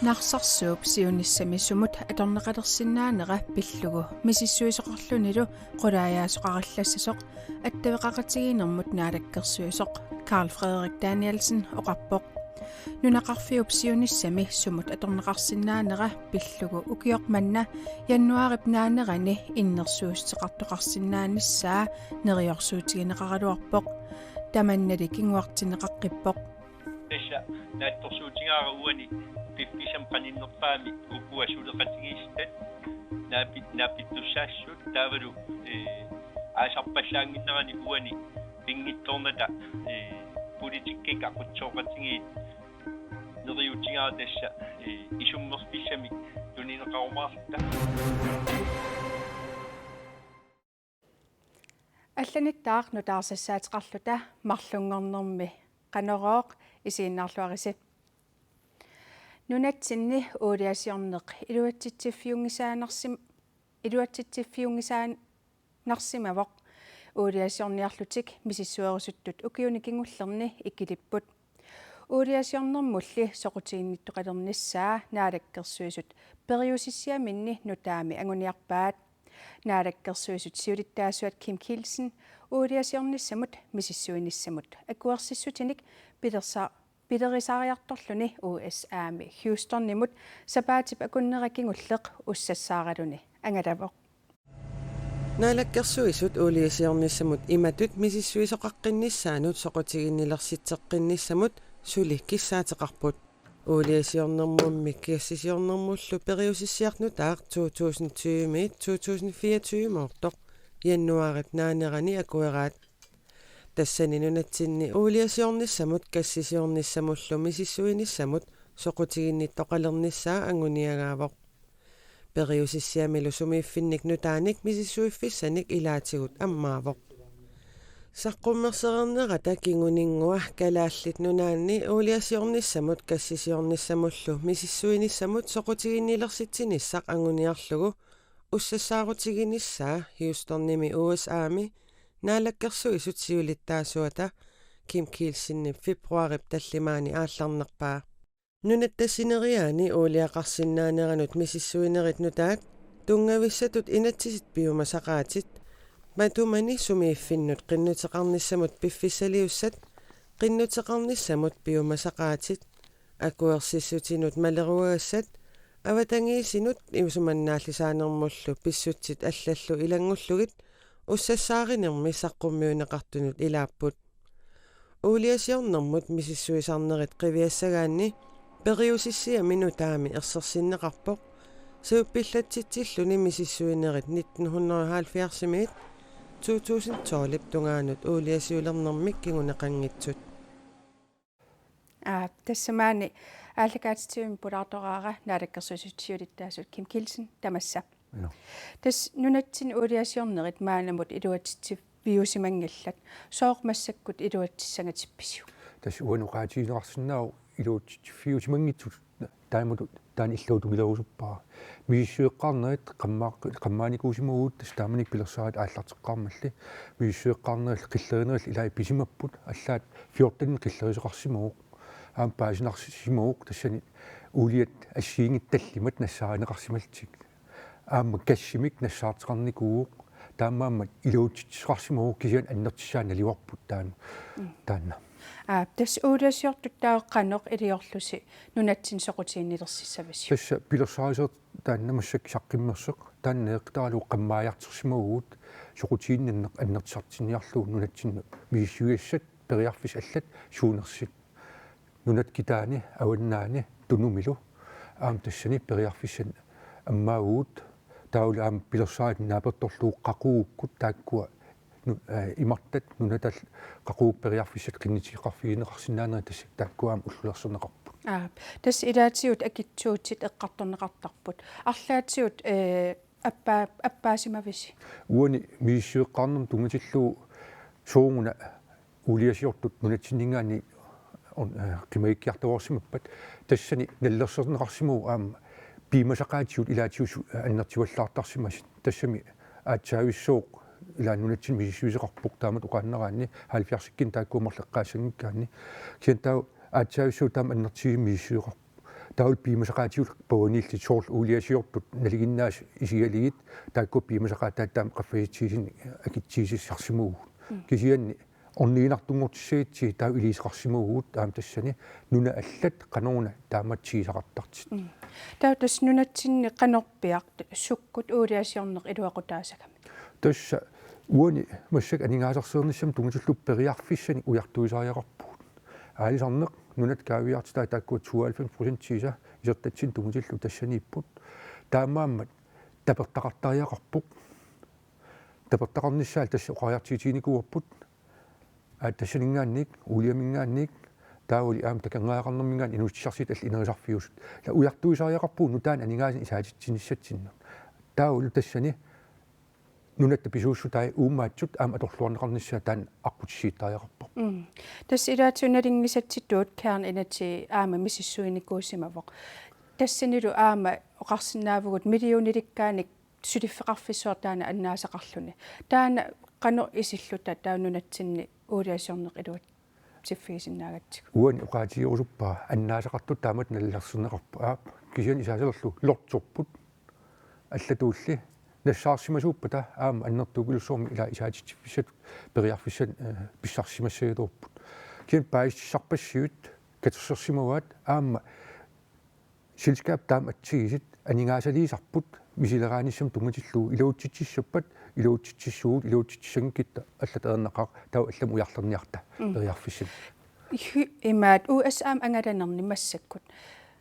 Narsarsuup siunissami sumut atorneqalersinnaanera pillugu misissuisoqarlunilu qulaayaasuqarallassasuq attaveqaqatigiinermut naalakkersuisoq Carl Frederik Danielsen oqarpoq nunaqarfiup siunissami sumut atorneqarsinnaanera pillugu ukiormanna januarip naanerani innersuusteqartoqarsinnaannissaa neriorsuutigineqaraluarpoq tamannali kinguartineqaqqippoq Tässä näittorsuutigaara uani pippisam qaninnerpaami upuasuleqatigiistat naapittusaassut taavalu aasarpallaanginnerani uani pingittornata politikkika qutsoqatigiit neriutigaara tassa isummerpissami tunineqarumaarta алланиттаақ нутаарсассаатеқарлута марлунгорнэрми qanoroq isiinnaarluarisi nunatsinni uliasiorneq iluatsitsiffiungisaanarsimavoq uliasiorniarlutik misissuerusuttut ukiunikingullerni ikkilipput uliasiornermulli soqutiginnittoqalernissaa naalakkersuisut periusissiaminni nutaami anguniarpaat naalakkersuisut siulittaasuat Kim Kielsen uliasiornissamut misissuinissamut akuersissutinik pilerisariartorluni USAmi Houstonnimut sapaatip akunnerakingulleq ussassaaraluni angalavoq naalakkersuisut uliasiornissamut imatut misissuisoqaqqinnissaanut soqutiginnilersitteqqinnissamut suli kissaateqarput uliasiornermummi kiassisiornermullu periusissiarnutaaq 2020-2024 moortoq januarip naanerani akueraat тассани нунатсинни уулиасиорнissamут кассисиорнissamуллу мисиссуинissamут соқутигинниттоқалерниссаа ангуниагаавоқ периусиссиамилу сумииффинник нутааник мисиссуиффиссаник илаатигут аммаавоқ саққуммерсерернерата кингунингуа калааллит нунаанни уулиасиорнissamут кассисиорнissamуллу мисиссуинissamут соқутигиннилерситсиниссақ ангуниарлугу уссассаарутигиниссаа Houstonnimi USAmi naalakkersuisut siulittaasuata Kim Kielsenni februarip tallimaani aallarnerpaa nunattasineriaani uuliaqarsinnaaneranut misissuinerit nutaat tungavissatut inatsisit piumasaqaatit matumani sumiiffinnut qinnuteqarnissamut piffissaliussat qinnuteqarnissamut piumasaqaatit akuersissutinut maleruagassat avatangiisinut iusumannaallisaanermullu pissutsit allallu ilangullugit ussassaarinermi saqqummiuneqartunut ilaapput uuliasiornermut misissuisarnerit qiviassagaanni periusissiami nutaami ersersinneqarpoq suuppillatsitsilluni misissuinerit 1970-mit 2012 tungaanut uuliasiulernermik kinguneqanngitsut тассамаани ааллакаатитсиуми пулаартораара наалаккерсуисутсиулиттаасут Kim Kielsen тамасса тас нунатсин улиасиорнерит маанамут илуатситсив виусимангаллат соормассаккут илуатсиссангатипписиу тас уануqaatiинеқарсинаау илуатситсивиусимангитсут таамут таан иллуутугилерусуппаа мииссуеққарнерит қаммааникуусимагуут тас тааманик пилерсаат ааллартеққармалли мииссуеққарнерил қиллеринерил илаа писимаппут аллаат 14 қиллерисоқарсимагуq аам паасинарсимагуq тассани уулиат ассиингитталлимат нассааринеқарсималтик аама кассимик нассаартеқарникууq таамааммат илуутсисоқарсимагуq кисиан аннертиссаана ливарпут таанна тас ууласиортут тааққанеқ илиорлуси нунатсин соқутииннилерсиссаваси тасса пилерсаасеқ таанна массак саққиммерсеқ тааннеэқтаралу қаммааяартерсимагуут соқутииннаннеқ аннертисартинниарлуу нунатсинна мииссуиассат периарфис аллат суунерсит нунат китаани аваннаани тунумилу аам тассани периарфиссан аммаагуут таулаам пилерсаат нааперторлуу қақуууккут тааккуа имартат нунатал қақуук периарфиссат қиннитиқарфигинеқарсинаанери тассак тааккуаам уллулерсернеқарпут тас илаатиут акитсуутсит эққарторнеқартарпут арлаатиут аппаасимависи уани мииссуеққарнерм тунгатиллуу суунгуна улиасиортут нунатсиннингаани qimagikkiartuorsimappat tassani nallerserneqarsimuu aama piimasaqaatiut ilaatius annertiuallaartarsimasit tassami aatsaavissuuq илааннунатсин мисисуисеқарпуq таамат уқааннераанни 70-кин тааккуумерлеққаассангиккаанни киан таа аатсаависсуу таама аннертиги мисисуиқар таул пимасақаатиул пауниилти соорл уулиасиортут налигиннаас исигалигит таакку пимасақаатаа таам қаффаситсисин акитсиисиссарсимуугу кисианни орнигинартунгортиссагитси таа илисеқарсимуугуут таам тассани нуна аллат қанеруна тааматсиисақартартит таа тас нунатсинни қанорпиарт суккут уулиасиорнеқ илуақутаасагами тасса уани массак анингаасарсеерниссам тунгутуллуп периарфиссани уяртуисариақарпуут аалисарнеқ нунат каавиартаа таакку 92% сиса исертатсин тунгутиллу тассанииппут таамааммат тапертақартариақарпуq тапертақарниссаал тасса оқариартиитиникуарпут тассанингаанник уулиамингаанник тааули аам такангаақарнэрмингаан инуутсарсит алли инерисарфиусут ла уяртуисариақарпуу нутаан анингаасин исаатитсиниссатсинна тааули тассани нунатта писууссутай уумаатсут аама аторлуарнеқарниссаа таан аққутиссииттариақарпо тас илаатуналингисатситуут каан инати аама мисиссуиникуусимавоқ тассанилу аама оқарсинаавгут миллиониликкааник сулиффеқарфиссуартаана аннаасақарлуни таана қано исиллута таанунатсинни уулиасиорнеқ илуат сиффигисиннаагатсик уани оқаатиорусуппаа аннаасақартут таамат налларсернеқарпу аап кисиан исаасерлу лортсорпут аллатуулли нассаарсимасууппата аама аннертуукулуссуурми ила исаатитсиффисат периарфиссат писсарсимассагиторпут киан паиссарпассиут катерсерсимаваат аама силскаап таам атсигисит анингаасалиисарпут мисилерааниссам тунгатиллуу илуутситсиссаппат илуутситсиссуут илуутситсангкитта аллатаернеқар тау аллам уярлерниарта периарфиссат имаат УСАам ангаланерни массаккут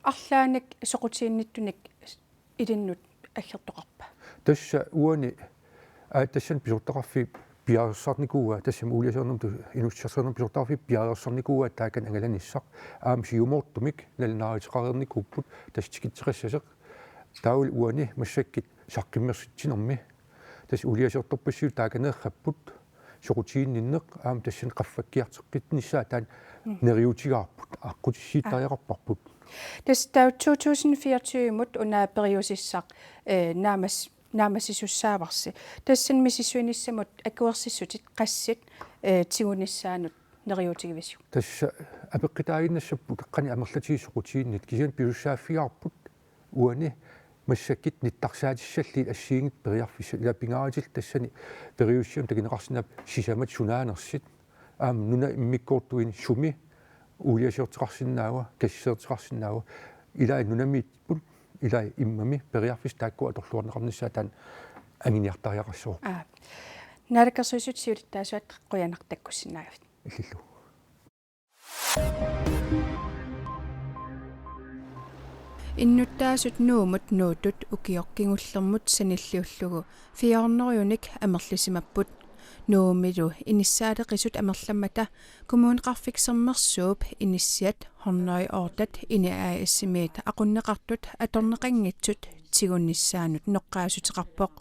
арлааник соқутиинниттуник илиннут аггертоқарпа тасса уани тассан писортақарфи пиарсарникууа тассам уулиасернэрту инуссарсернэр писортақарфи пиарсарникууа таакан ангаланиссақ аам сиумоортумик налнааритеқарерникуппут тастикитсеқассасеқ таул уани массаккит саққиммерситсинерми тас уулиасерторпассиу тааканеерраппут соқутиинниннеқ аам тассан қаффаккиартеққитниссаа таан нериутигаарпут аққутиссииттариақарпарпут тас тау 2024 мут унаа периусиссақ наамасисуссааварси тассан мисисуиниссамут акуерсиссутит qassит тигуниссаанут нериутигивису тасса апеққитаагиннассаппут эққани амерлатигиссоқутииннит кисиан пиуссааффиаарпут уани массаккит ниттарсаатиссаллиит ассиингит периарфисса ила пингааритил тассани периуссиум тагинеқарсинап сисамат сунаанерсит аам нуна иммиккоортуин суми уулиасиортеқарсинаава кассеертеқарсинаава илаа нунамиитпут илаа иммами периарфис таакку аторлуарнеқарниссаа таан ангиниартариақассоо наалаккерсуисут сиулиттаасуат қуянартаккуссинаагавт иллиллу иннуттаасут нуумут нуутут укиоркингуллермут саниллиуллугу фиорнериуник амерлисимаппут нуумилу иниссаалеқисут амерламмата коммуунеқарфиксермерсууп иниссиат хорнери оортат иниааиссимиит ақуннеқартут аторнеқангитсут тигунниссаанут ноққаасутеқарпоқ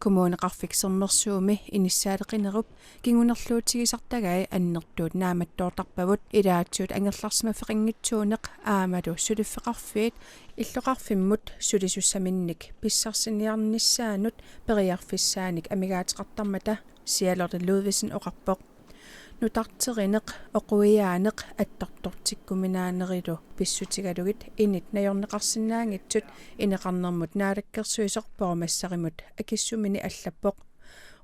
коммуунеқарфиксермерсууми иниссаалеқинеруп кингунерлуутигисартагай аннертуут нааматтоортарпавут илаатсуут ангерларсимафеқингитсуунеқ аамалу сулиффеқарфиит иллоқарфиммут сулисуссаминник писсарсиниарниссаанут периарфиссааник амигаатеқартармата сиалерли луувисин оқарпоқ нутартеринеқ оқуиаанеқ аттартортиккуминаанерилу писсутигалугит инит наёрнеқарсинаангитсут инеқарнермут наалаккерсуисерпоромассаримут акиссумини аллаппоқ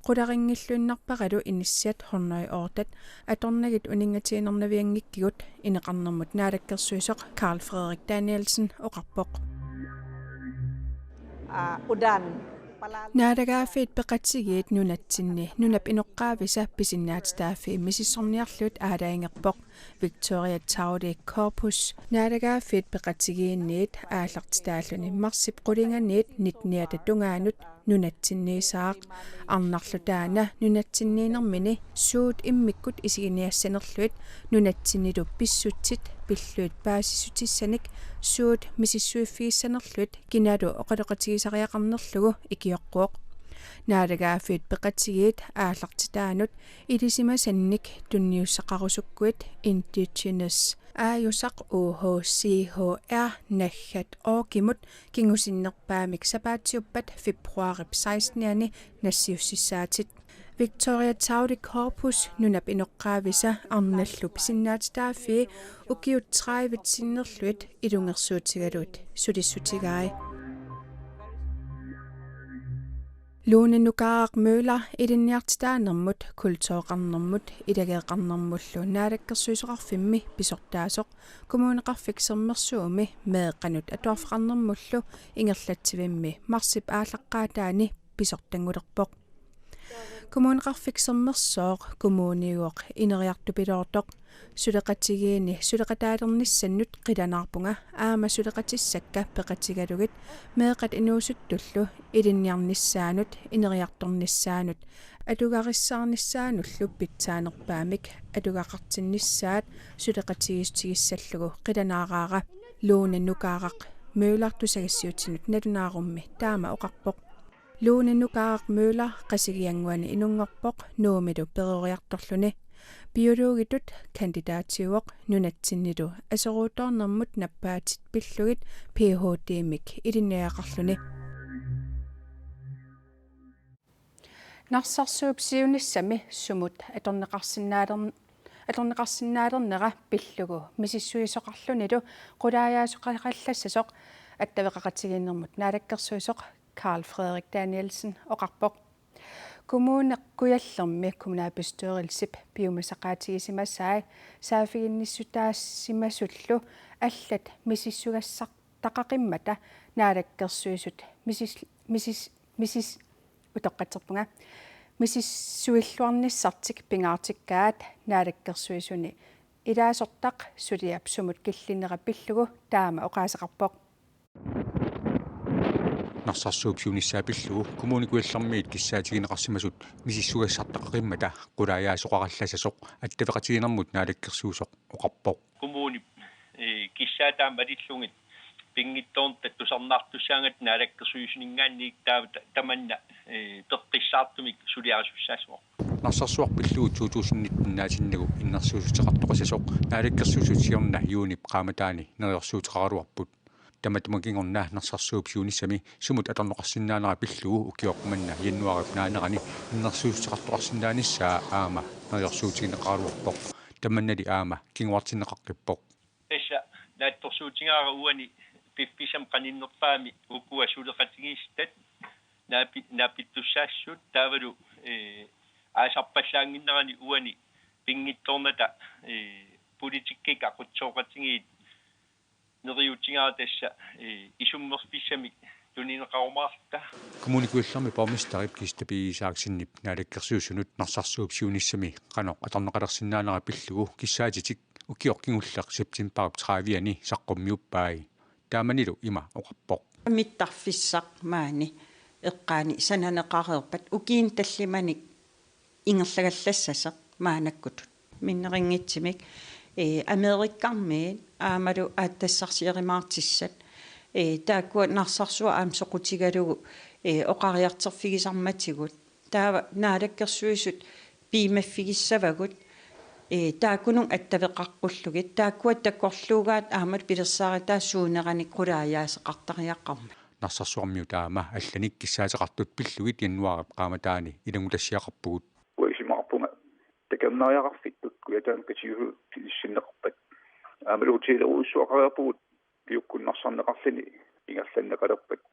qularinngillunnarpaqalu inissiat hornoi oortat atornagit uninngatiinernaviangikkigут инеқарнермут наалаккерсуисеқ Carl Frederik Danielsen оқарпоқ udan наадагааффит пеқатсигиит нунатсинни нунап иноққаависа писиннаатстааффи мисиссорниарлут аалаингерпоқ Victoria Taudi Corpus наадагааффит пеқатсигиинниит ааллартитааллуни марсип қулинганиит нитниата тунгаанут нунатсинниисаақ арнарлутаана нунатсинниинермини суут иммиккут исигиниассанерлуит нунатсиннилу писсутсит пиллуит паасиссутиссаник суут мисиссуиффигиссанерлуит киналу оқалеқатигисариақарнерлугу икиоққуоқ наалagaaфит пеқатсигиит ааллартитаанут илисимасанник тунниуссақарусуккуит Indigenous ааюсақ UHCHR наггат оокимут кингусиннерпаамик сапаатиуппат фебруарип 16-ани нассиуссисаатит Victoria Taudi Corpus nunap inoqqaavisa arnallu pisinnaatitaafi ukiut 30 sinnerluit ilungersuutigaluut sulissutigaai Luunanukaaq møller ilinniartitaanermut kultooqarnermut ilageeqarnermullu naalakkersuisoqarfimmi pisortaasoq kommuneqarfiksermersuumi meeqqanut atuarfaqarnermullu ingerlatsivimmi marsip aallaqqaataani pisortangulerpoq kommuneqarfiksermersooq kommuniuoq ineriartupiloortoq suleqatigiini suleqataalernissannut qilanaarpunga aama suleqatissakka peqatigalugit meeqat inuusuttullu ilinniarnissaanut ineriartornissaanut atugarissaarnissaanullu pitsaanerpaamik atugaqartinnissaat suleqatigistigissallugu qilanaaraaqa luunanukaaqaq møulartusagassiutsinut nalunaarummi taama oqarpoq luunanukaaq møular qasigianguani inungorpoq nuumilu peroriartorluni biologitut kandidaatiuoq nunatsinnilu aseruutornermut nappaatit pillugit PhD-mik ilinniaqarluni narsarsuupsiunissami sumut atorneqarsinnaalernera pillugu misissuisoqarlunilu qulaajaasuqaqallassasuq attaveqaqatigiinnermut naalakkersuisoq Carl Frederik Danielsen oqarpoq kommuneqqujallermi kommunalbestyrelsip piumasaqaatigisimassaai saafiginnissutaassimasullu allat misissugassartaqaqimmata naalakkersuisut utoqqaterpunga misissuilluarnissartik pingaartikkaat naalakkersuisuni ilaasortaq suliap sumut killinera pillugu taama oqaasaqarpoq narsarsuupsiunissaapillugu kommunikuallarmiit kissaatigineqarsimasut misissugassartaqaqimmata qulaajaasuqaqallasasoq attaveqatiginermut naalakkersuusoq oqarpoq kommuni kissaataammalillungit pingittoon tattusarnaartussaangat naalakkersuisuningaanniik tamanna peqqissaartumik suliarasussaasoq narsarsuarpillugu 2019 innersuusutеқартоқасасоқ naalakkersuusutiorna юунip qaamataani neriorsuutiqaraluarput tamatmakingornaa narsarsuupsiunissami sumut atorneqarsinnaanera pillugu ukioqmanna jannuarip naanerani innersuusutiqartoqarsinnaanissaa aama neriorsuutigineqaraluarpoq tamannali aama kinguartinneqaqqippoq essa naattorsuutigaara uani piffisam qaninnerpaami ukua suleqatigiistat naapittussaassut taavalu aasarpallaanginnerani uani pingittornata politikkik aqutsooqatigiit neriutigaatassa isummerpissami tunineqarumaarta kommunikuallarmi pormistarip kistapiisaaksinnip naalakkersuusunut narsarsuupsiunissami qanoq atorneqalersinnaanera pillugu kissaatitik ukioqqingulleq septemberip 30ani saqqummiuppaai taamanilu ima oqarpoq mittarfissaq maani eqqaani sananeqareerpat ukiin tallimanik ingerlagallassasaq maanakkutut minneringitsimik amerikkarmiin aamalu aattassarsierimaartissat taakkua narsarsua aamsoqutigalugu oqariarterfigisarmatigut taava naalakkersuisut piimaffigissavagut taakkunun attaveqarqullugit taakkua takkorluugaat aamat pilersaaritaa suunerani qulaajaasеқартариаққарма narsarsuarmiu taama allanik kissaateqartut pillugit jannuarip qaamataani ilangulassiaqarpugut uisimaarpunga takernariaqarfittut kuyataan katiuhu sinneqarpat aamaluutileruussuaqariarpugut piukkunnarsarneqarlini ingallanneqalerpat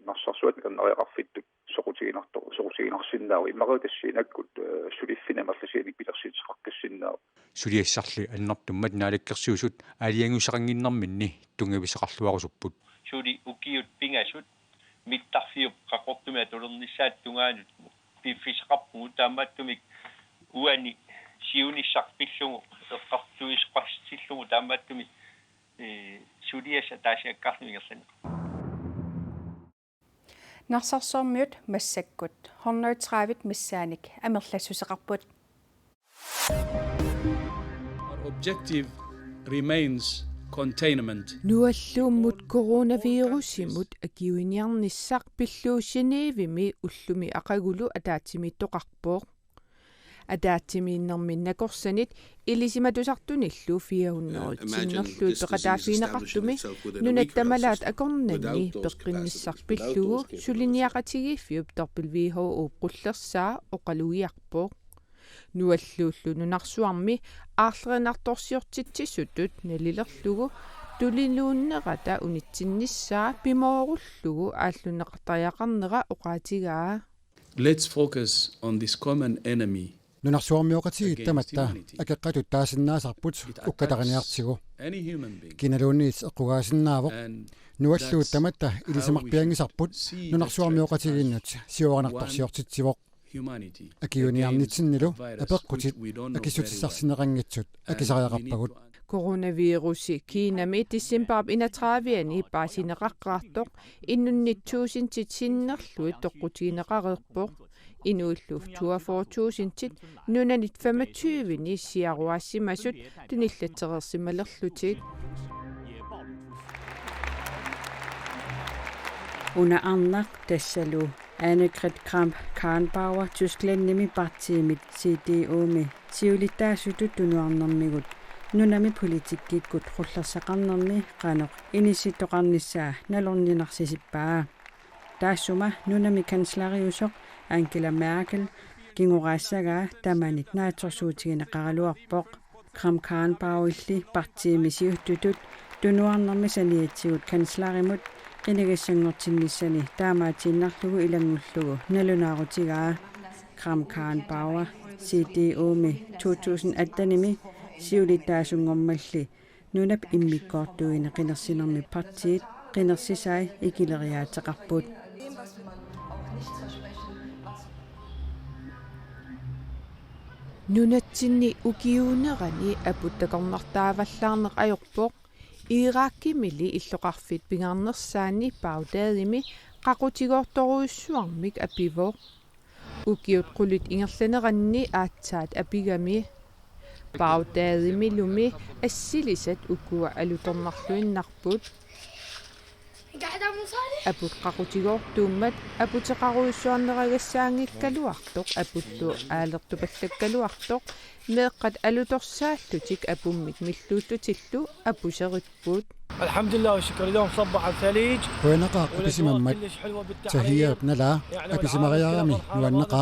narsarsuat kannariaqarfittut soqutiginarsinnaau imaqutassiinakkut suliffinemerlasiini pilersiiteqarkassinnaau suliassarli annertummat naalakkersuusut aliangusaqanginnerminni tungaviseqarluarusupput suli ukiut pingasut mittarfiup qaqortumi atulernissaat tungaanut piffisaqarpugu taammattumik uani siunissarpillugu eqqartuisqassillungu taammattumi suliassa taasiakkarlumigerlani narsarsormiut massakkut 130 missaanik amerlassuseqarput Our objective remains containment. Nualluummut coronavirusimut akiuiniarnissaq pilluussiniivimi ullumi aqagulu ataatimittoqarpooq атаатсимииннэрминнакорсанит илисиматусартуниллу 400-тиннерлуут пеқатаафиинеқартуми нунаттамалаат акорнанни пеққинниссарпиллугу сулиниақатигииффиуп торпил WHO қуллерсаа оқалугиарпоо нуаллууллу нунарсуарми аарлеринарторсиортитсисутут налилерлугу тулилууннерата унитсинниссаа пимооруллугу ааллунеқартаяқарнера оқаатигаа. Let's focus on this common enemy. нунарсуармиоқатигит таматта акеққатут таасиннаасарпут уккатариниартигу киналуунниит эққугаасиннаавоқ нуаллуут таматта илисимарпиангисарпут нунарсуармиоқатигиннут сиуаранарторсиортитсивоқ акиуниарнитсиннилу апеққутит акисутиссарсинеқангитсут акисариақарпагут коронавируси кинами тиссимпаап инатраавиани паасинеқаққаартоқ иннуннитсуусинтит синнерлуи тоққутигинеқареерпоқ инууллуф 24000-тит нунанит 25-ни сиаруаассимасут туниллатерерсималерлутик Under Annak Tassalu, Annegret Kramp-Karrenbauer, Tysklandnimi partiimit CDU-mi, siulitaasutut tunuarnermigut, nunami politikkikut rullersaqarnermi qanoq inisittoqarnissaa nalorninarsissippaa. Taassuma nunami kanslariusoq Angela Merkel kinguraassagaa tamanit naatorsuutigineqaraluarpoq Kramp-Karrenbauerli partiimi siuttutut tunuarnermi saniatsigut kanslarimut qinigassangortinnissani taamaatinnarlugu ilangullugu nalunaaruutigaa Kramp-Karrenbauer CDU-mi 2018-nimi siulitaasungormalli nunap immikkoortuine qinersinermi partiit qinersisai ikileriaataqarput нунатсинни укиуунерани апуттакорнартааваллаарнеқ ajorpoq иирааkkимили иллоқарфит пингаарнерсаани паутаадими қақутигоорторуйуссуармик апивоқ укиут қулит ингерланеранни аатсаат апигами паутаадими луми ассилисат укуа алуторнарлуиннарпут апут қақутигоортууммат апутеқаруйуссуарнерагассаангиккалуартоқ апутту аалертупаллаккалуартоқ меэққат алуторсааллутик апуммит миллууллутиллу апусериппут الحمد لله والشكر اليوم صبح الثليج وينقا أبسممت تهيئ نلا أبسمغيامي نوانقا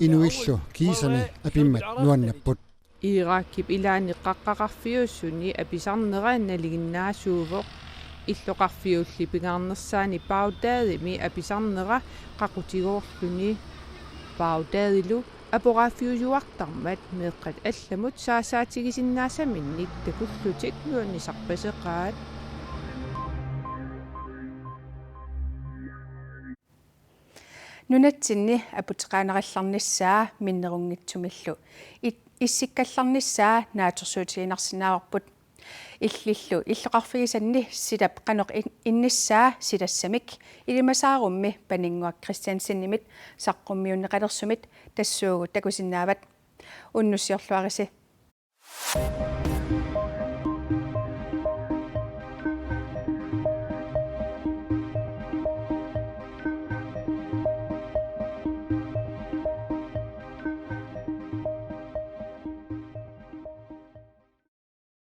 إنويلو كيسمي أبيمت نوانبوت إيراكب إلاني قاققارفيوسوني أبسارنغانالينناасуувоq иллоqarfiulli pingaarnersaani pautaadimi apisarnera qaqutigoorluni pautaadilu apoqaafiujuartarmat meeqqat allamut saasaatigisinnaasaminik takullutik nuannisarpaseqaat нунатсинни апутеқаанералларнissaа миннерунгитсумиллу иссиккалларнissaа наатерсуутигинарсинаарпут иллиллу иллоқарфигисанни силап қаноқ инниссаа силассамик илимасаарумми панингуак кристиансиннимит саққуммиуннеқалерсумит тассуугу такусиннаават уннуссиорлуариси